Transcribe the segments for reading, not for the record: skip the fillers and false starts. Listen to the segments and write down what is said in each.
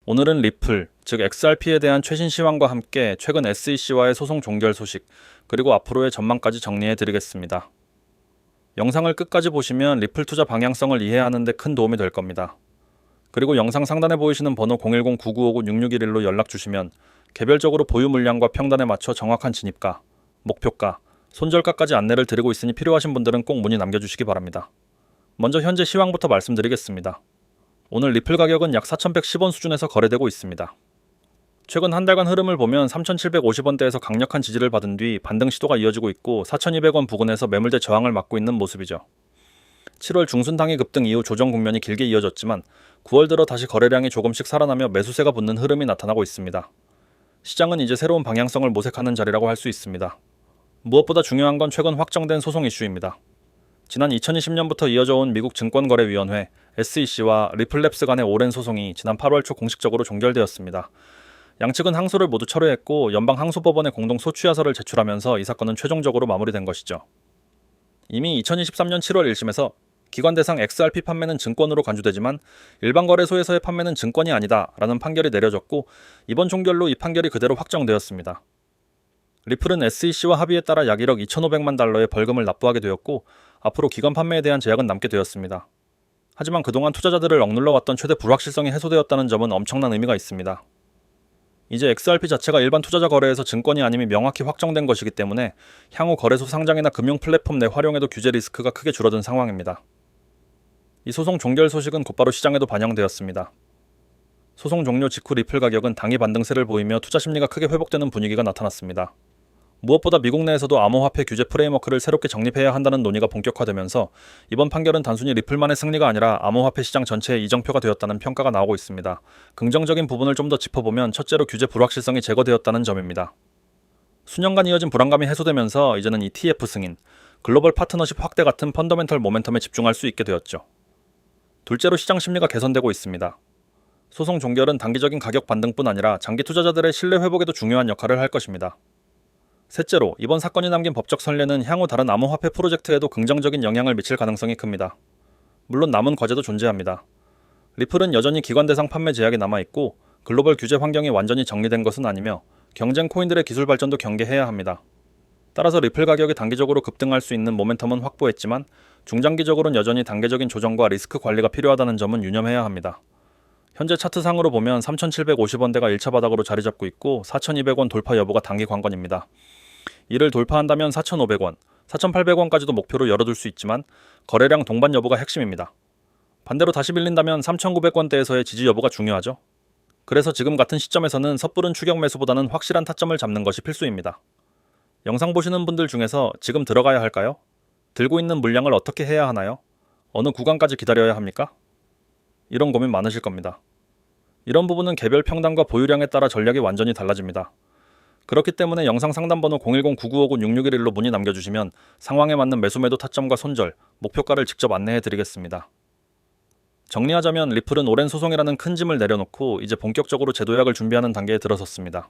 오늘은 리플, 즉 XRP에 대한 최신 시황과 함께 최근 SEC와의 소송 종결 소식, 그리고 앞으로의 전망까지 정리해 드리겠습니다. 영상을 끝까지 보시면 리플 투자 방향성을 이해하는 데 큰 도움이 될 겁니다. 그리고 영상 상단에 보이시는 번호 010-9959-6611로 연락 주시면 개별적으로 보유 물량과 평단에 맞춰 정확한 진입가, 목표가, 손절가까지 안내를 드리고 있으니 필요하신 분들은 꼭 문의 남겨주시기 바랍니다. 먼저 현재 시황부터 말씀드리겠습니다. 오늘 리플 가격은 약 4,110원 수준에서 거래되고 있습니다. 최근 한 달간 흐름을 보면 3,750원대에서 강력한 지지를 받은 뒤 반등 시도가 이어지고 있고 4,200원 부근에서 매물대 저항을 맞고 있는 모습이죠. 7월 중순 당일 급등 이후 조정 국면이 길게 이어졌지만 9월 들어 다시 거래량이 조금씩 살아나며 매수세가 붙는 흐름이 나타나고 있습니다. 시장은 이제 새로운 방향성을 모색하는 자리라고 할 수 있습니다. 무엇보다 중요한 건 최근 확정된 소송 이슈입니다. 지난 2020년부터 이어져 온 미국 증권거래위원회 SEC와 리플랩스 간의 오랜 소송이 지난 8월 초 공식적으로 종결되었습니다. 양측은 항소를 모두 철회했고 연방항소법원에 공동 소취하서를 제출하면서 이 사건은 최종적으로 마무리된 것이죠. 이미 2023년 7월 1심에서 기관 대상 XRP 판매는 증권으로 간주되지만 일반 거래소에서의 판매는 증권이 아니다 라는 판결이 내려졌고 이번 종결로 이 판결이 그대로 확정되었습니다. 리플은 SEC와 합의에 따라 약 1억 2,500만 달러의 벌금을 납부하게 되었고 앞으로 기관 판매에 대한 제약은 남게 되었습니다. 하지만 그동안 투자자들을 억눌러왔던 최대 불확실성이 해소되었다는 점은 엄청난 의미가 있습니다. 이제 XRP 자체가 일반 투자자 거래에서 증권이 아님이 명확히 확정된 것이기 때문에 향후 거래소 상장이나 금융 플랫폼 내 활용에도 규제 리스크가 크게 줄어든 상황입니다. 이 소송 종결 소식은 곧바로 시장에도 반영되었습니다. 소송 종료 직후 리플 가격은 단기 반등세를 보이며 투자 심리가 크게 회복되는 분위기가 나타났습니다. 무엇보다 미국 내에서도 암호화폐 규제 프레임워크를 새롭게 정립해야 한다는 논의가 본격화되면서 이번 판결은 단순히 리플만의 승리가 아니라 암호화폐 시장 전체의 이정표가 되었다는 평가가 나오고 있습니다. 긍정적인 부분을 좀 더 짚어보면 첫째로 규제 불확실성이 제거되었다는 점입니다. 수년간 이어진 불안감이 해소되면서 이제는 ETF 승인, 글로벌 파트너십 확대 같은 펀더멘털 모멘텀에 집중할 수 있게 되었죠. 둘째로 시장 심리가 개선되고 있습니다. 소송 종결은 단기적인 가격 반등뿐 아니라 장기 투자자들의 신뢰 회복에도 중요한 역할을 할 것입니다. 셋째로 이번 사건이 남긴 법적 선례는 향후 다른 암호화폐 프로젝트에도 긍정적인 영향을 미칠 가능성이 큽니다. 물론 남은 과제도 존재합니다. 리플은 여전히 기관 대상 판매 제약이 남아있고 글로벌 규제 환경이 완전히 정리된 것은 아니며 경쟁 코인들의 기술 발전도 경계해야 합니다. 따라서 리플 가격이 단기적으로 급등할 수 있는 모멘텀은 확보했지만 중장기적으로는 여전히 단계적인 조정과 리스크 관리가 필요하다는 점은 유념해야 합니다. 현재 차트상으로 보면 3,750원대가 1차 바닥으로 자리 잡고 있고 4,200원 돌파 여부가 단기 관건입니다. 이를 돌파한다면 4,500원, 4,800원까지도 목표로 열어둘 수 있지만 거래량 동반 여부가 핵심입니다. 반대로 다시 밀린다면 3,900원대에서의 지지 여부가 중요하죠. 그래서 지금 같은 시점에서는 섣부른 추격 매수보다는 확실한 타점을 잡는 것이 필수입니다. 영상 보시는 분들 중에서 지금 들어가야 할까요? 들고 있는 물량을 어떻게 해야 하나요? 어느 구간까지 기다려야 합니까? 이런 고민 많으실 겁니다. 이런 부분은 개별 평단과 보유량에 따라 전략이 완전히 달라집니다. 그렇기 때문에 영상 상담 번호 010-9959-6611로 문의 남겨주시면 상황에 맞는 매수 매도 타점과 손절, 목표가를 직접 안내해 드리겠습니다. 정리하자면 리플은 오랜 소송이라는 큰 짐을 내려놓고 이제 본격적으로 제도약을 준비하는 단계에 들어섰습니다.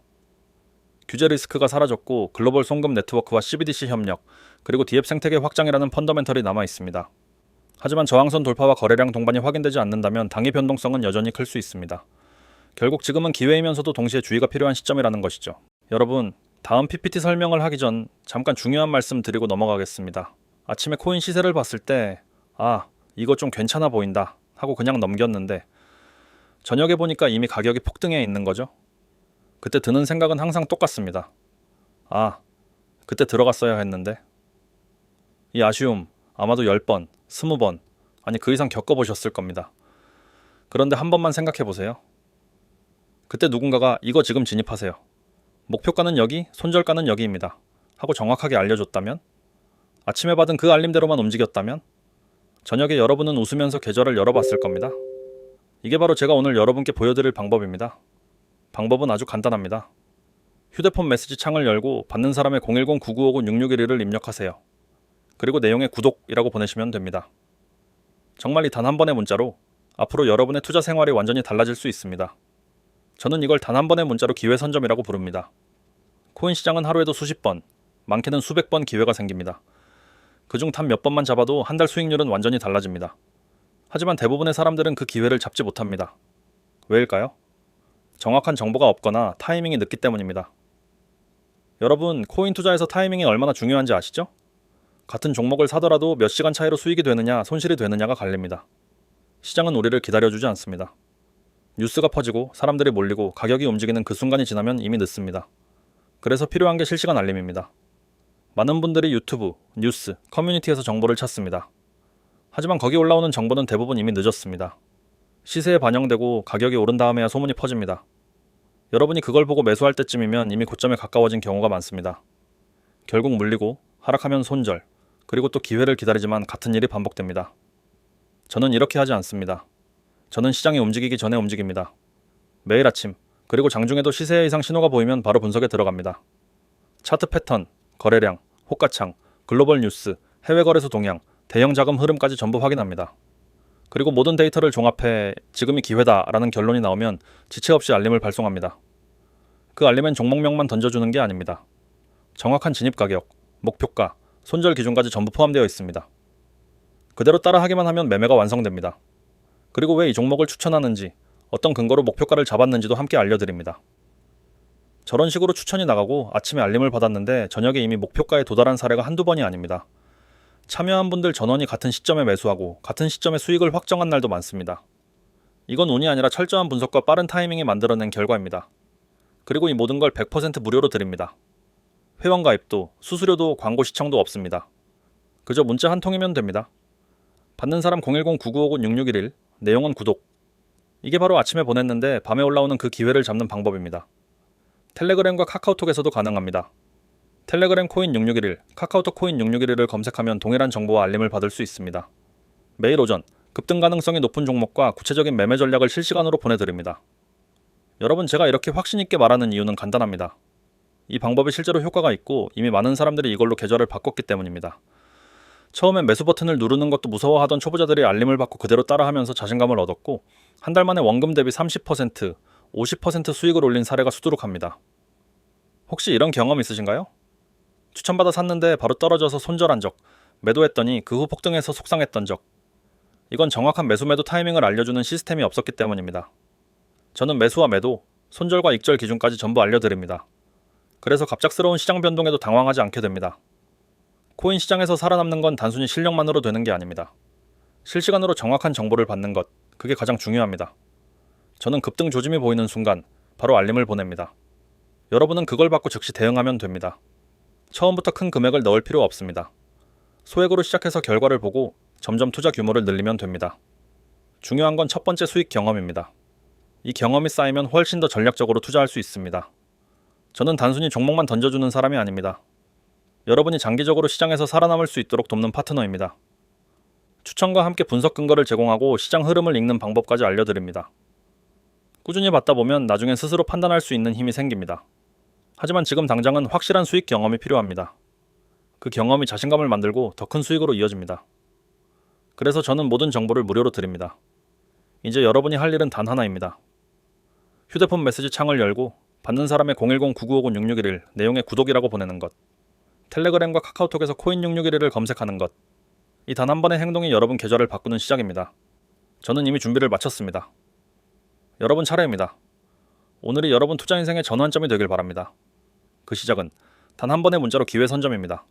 규제 리스크가 사라졌고 글로벌 송금 네트워크와 CBDC 협력, 그리고 디앱 생태계 확장이라는 펀더멘털이 남아 있습니다. 하지만 저항선 돌파와 거래량 동반이 확인되지 않는다면 단기 변동성은 여전히 클 수 있습니다. 결국 지금은 기회이면서도 동시에 주의가 필요한 시점이라는 것이죠. 여러분, 다음 PPT 설명을 하기 전 잠깐 중요한 말씀 드리고 넘어가겠습니다. 아침에 코인 시세를 봤을 때 이거 좀 괜찮아 보인다 하고 그냥 넘겼는데 저녁에 보니까 이미 가격이 폭등해 있는 거죠. 그때 드는 생각은 항상 똑같습니다. 그때 들어갔어야 했는데. 이 아쉬움 아마도 10번, 20번, 아니 그 이상 겪어보셨을 겁니다. 그런데 한 번만 생각해보세요. 그때 누군가가 이거 지금 진입하세요. 목표가는 여기, 손절가는 여기입니다. 하고 정확하게 알려줬다면? 아침에 받은 그 알림대로만 움직였다면? 저녁에 여러분은 웃으면서 계좌를 열어봤을 겁니다. 이게 바로 제가 오늘 여러분께 보여드릴 방법입니다. 방법은 아주 간단합니다. 휴대폰 메시지 창을 열고 받는 사람의 010-9959-6611을 입력하세요. 그리고 내용에 구독이라고 보내시면 됩니다. 정말 이 단 한 번의 문자로 앞으로 여러분의 투자 생활이 완전히 달라질 수 있습니다. 저는 이걸 단 한 번의 문자로 기회 선점이라고 부릅니다. 코인 시장은 하루에도 수십 번, 많게는 수백 번 기회가 생깁니다. 그중 단 몇 번만 잡아도 한 달 수익률은 완전히 달라집니다. 하지만 대부분의 사람들은 그 기회를 잡지 못합니다. 왜일까요? 정확한 정보가 없거나 타이밍이 늦기 때문입니다. 여러분, 코인 투자에서 타이밍이 얼마나 중요한지 아시죠? 같은 종목을 사더라도 몇 시간 차이로 수익이 되느냐, 손실이 되느냐가 갈립니다. 시장은 우리를 기다려주지 않습니다. 뉴스가 퍼지고 사람들이 몰리고 가격이 움직이는 그 순간이 지나면 이미 늦습니다. 그래서 필요한 게 실시간 알림입니다. 많은 분들이 유튜브, 뉴스, 커뮤니티에서 정보를 찾습니다. 하지만 거기 올라오는 정보는 대부분 이미 늦었습니다. 시세에 반영되고 가격이 오른 다음에야 소문이 퍼집니다. 여러분이 그걸 보고 매수할 때쯤이면 이미 고점에 가까워진 경우가 많습니다. 결국 물리고 하락하면 손절, 그리고 또 기회를 기다리지만 같은 일이 반복됩니다. 저는 이렇게 하지 않습니다. 저는 시장이 움직이기 전에 움직입니다. 매일 아침, 그리고 장중에도 시세 이상 신호가 보이면 바로 분석에 들어갑니다. 차트 패턴, 거래량, 호가창, 글로벌 뉴스, 해외 거래소 동향, 대형 자금 흐름까지 전부 확인합니다. 그리고 모든 데이터를 종합해 지금이 기회다라는 결론이 나오면 지체 없이 알림을 발송합니다. 그 알림엔 종목명만 던져주는 게 아닙니다. 정확한 진입 가격, 목표가, 손절 기준까지 전부 포함되어 있습니다. 그대로 따라하기만 하면 매매가 완성됩니다. 그리고 왜 이 종목을 추천하는지, 어떤 근거로 목표가를 잡았는지도 함께 알려드립니다. 저런 식으로 추천이 나가고 아침에 알림을 받았는데 저녁에 이미 목표가에 도달한 사례가 한두 번이 아닙니다. 참여한 분들 전원이 같은 시점에 매수하고 같은 시점에 수익을 확정한 날도 많습니다. 이건 운이 아니라 철저한 분석과 빠른 타이밍이 만들어낸 결과입니다. 그리고 이 모든 걸 100% 무료로 드립니다. 회원 가입도, 수수료도, 광고 시청도 없습니다. 그저 문자 한 통이면 됩니다. 받는 사람 010-9959-6611, 내용은 구독. 이게 바로 아침에 보냈는데 밤에 올라오는 그 기회를 잡는 방법입니다. 텔레그램과 카카오톡에서도 가능합니다. 텔레그램 코인 6611, 카카오톡 코인 6611을 검색하면 동일한 정보와 알림을 받을 수 있습니다. 매일 오전, 급등 가능성이 높은 종목과 구체적인 매매 전략을 실시간으로 보내드립니다. 여러분, 제가 이렇게 확신 있게 말하는 이유는 간단합니다. 이 방법이 실제로 효과가 있고 이미 많은 사람들이 이걸로 계좌를 바꿨기 때문입니다. 처음엔 매수 버튼을 누르는 것도 무서워하던 초보자들이 알림을 받고 그대로 따라하면서 자신감을 얻었고 한 달 만에 원금 대비 30%, 50% 수익을 올린 사례가 수두룩합니다. 혹시 이런 경험 있으신가요? 추천받아 샀는데 바로 떨어져서 손절한 적, 매도했더니 그 후 폭등해서 속상했던 적. 이건 정확한 매도 타이밍을 알려주는 시스템이 없었기 때문입니다. 저는 매수와 매도, 손절과 익절 기준까지 전부 알려드립니다. 그래서 갑작스러운 시장 변동에도 당황하지 않게 됩니다. 코인 시장에서 살아남는 건 단순히 실력만으로 되는 게 아닙니다. 실시간으로 정확한 정보를 받는 것, 그게 가장 중요합니다. 저는 급등 조짐이 보이는 순간 바로 알림을 보냅니다. 여러분은 그걸 받고 즉시 대응하면 됩니다. 처음부터 큰 금액을 넣을 필요 없습니다. 소액으로 시작해서 결과를 보고 점점 투자 규모를 늘리면 됩니다. 중요한 건 첫 번째 수익 경험입니다. 이 경험이 쌓이면 훨씬 더 전략적으로 투자할 수 있습니다. 저는 단순히 종목만 던져주는 사람이 아닙니다. 여러분이 장기적으로 시장에서 살아남을 수 있도록 돕는 파트너입니다. 추천과 함께 분석 근거를 제공하고 시장 흐름을 읽는 방법까지 알려드립니다. 꾸준히 받다 보면 나중엔 스스로 판단할 수 있는 힘이 생깁니다. 하지만 지금 당장은 확실한 수익 경험이 필요합니다. 그 경험이 자신감을 만들고 더 큰 수익으로 이어집니다. 그래서 저는 모든 정보를 무료로 드립니다. 이제 여러분이 할 일은 단 하나입니다. 휴대폰 메시지 창을 열고 받는 사람의 010-9959-6611 내용에 구독이라고 보내는 것. 텔레그램과 카카오톡에서 코인 6611을 검색하는 것. 이 단 한 번의 행동이 여러분 계좌를 바꾸는 시작입니다. 저는 이미 준비를 마쳤습니다. 여러분 차례입니다. 오늘이 여러분 투자 인생의 전환점이 되길 바랍니다. 그 시작은 단 한 번의 문자로 기회 선점입니다.